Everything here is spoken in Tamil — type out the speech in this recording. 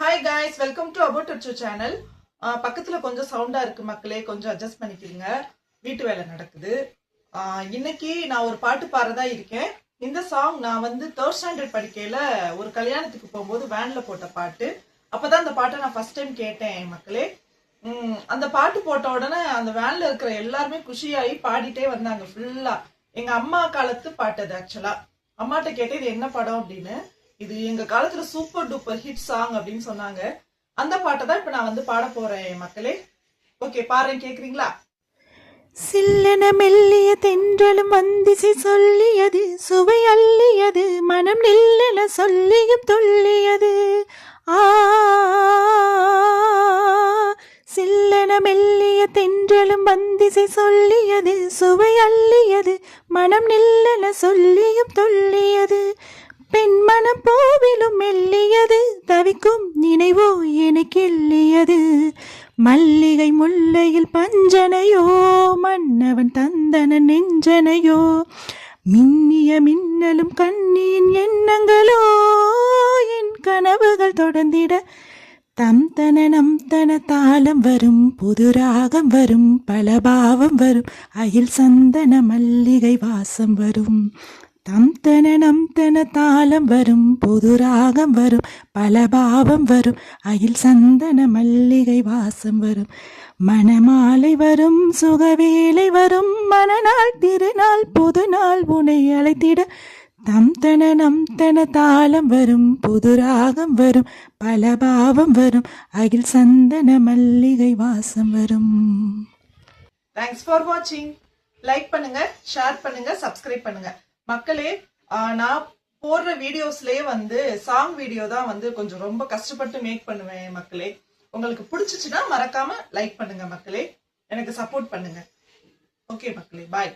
Hi guys, welcome to About Touch channel. பக்கத்துல கொஞ்சம் சவுண்டா இருக்கு மக்களே, கொஞ்சம் அட்ஜஸ்ட் பண்ணிக்கிறீங்க. வீட்டு வேலை நடக்குது. இன்னைக்கு நான் ஒரு பாட்டு பாடுறதா இருக்கேன். இந்த சாங் நான் வந்து 3rd ஸ்டாண்டர்ட் படிக்கையில ஒரு கல்யாணத்துக்கு போகும்போது வேன்ல போட்ட பாட்டு. அப்பதான் அந்த பாட்டை நான் ஃபர்ஸ்ட் டைம் கேட்டேன் மக்களே. அந்த பாட்டு போட்ட உடனே அந்த வேன்ல இருக்கிற எல்லாருமே குஷியாகி பாடிட்டே வந்தாங்க ஃபுல்லா. எங்க அம்மா காலத்து பாட்டு அது. ஆக்சுவலா அம்மாட்ட கேட்டேன் இது என்ன படம் அப்படின்னு. இது எங்க காலத்துல சூப்பர் டூப்பர் ஹிட் சாங் அப்படின்னு சொன்னாங்க. அந்த பாட்டை தான் இப்ப நான் வந்து பாட போறேன் மக்களே. ஓகே, பாருங்க, கேக்குறீங்களா? சில்லென மெல்லிய தென்றலும் வந்திசை சொல்லியது, சுவை அள்ளியது, மனம் நில்லென சொல்லியும் துள்ளியது. சில்லென மெல்லிய தென்றலும் வந்திசை சொல்லியது, சுவை அள்ளியது, மனம் நில்லென சொல்லியும் துள்ளியது. பெண் மனம் போவிலும் மெல்லியது, தவிக்கும் நினைவோ எனக்கு எல்லியது. மல்லிகை முல்லையில் பஞ்சனையோ, மன்னவன் தந்தன நெஞ்சனையோ. மின்னிய மின்னலும் கண்ணியின் எண்ணங்களோ, என் கனவுகள் தொடர்ந்திட. தம் தன நம் தன தாளம் வரும், புது ராகம் வரும், பலபாவம் வரும், அயில் சந்தன மல்லிகை வாசம் வரும். தம் தன நம் தன தாளம் வரும், புது ராகம் வரும், பலபாவம் வரும், அயில் சந்தன மல்லிகை வாசம் வரும். மணமாலை வரும், சுகவேலை வரும், மணநாள் திருநாள் புது நாள் உனை அழைத்திட. தம் தன நம் தன தாளம் வரும், புது ராகம் வரும், பலபாவம் வரும், அகில் சந்தன மல்லிகை வாசம் வரும். தேங்க்ஸ் ஃபார் வாட்சிங். லைக் பண்ணுங்க, ஷேர் பண்ணுங்க, சப்ஸ்கிரைப் பண்ணுங்க மக்களே. நான் போடுற வீடியோஸ்லயே வந்து சாங் வீடியோ தான் வந்து கொஞ்சம் ரொம்ப கஷ்டப்பட்டு மேக் பண்ணுவேன் மக்களே. உங்களுக்கு பிடிச்சிச்சுன்னா மறக்காம லைக் பண்ணுங்க மக்களே, எனக்கு சப்போர்ட் பண்ணுங்க. ஓகே மக்களே, பாய்.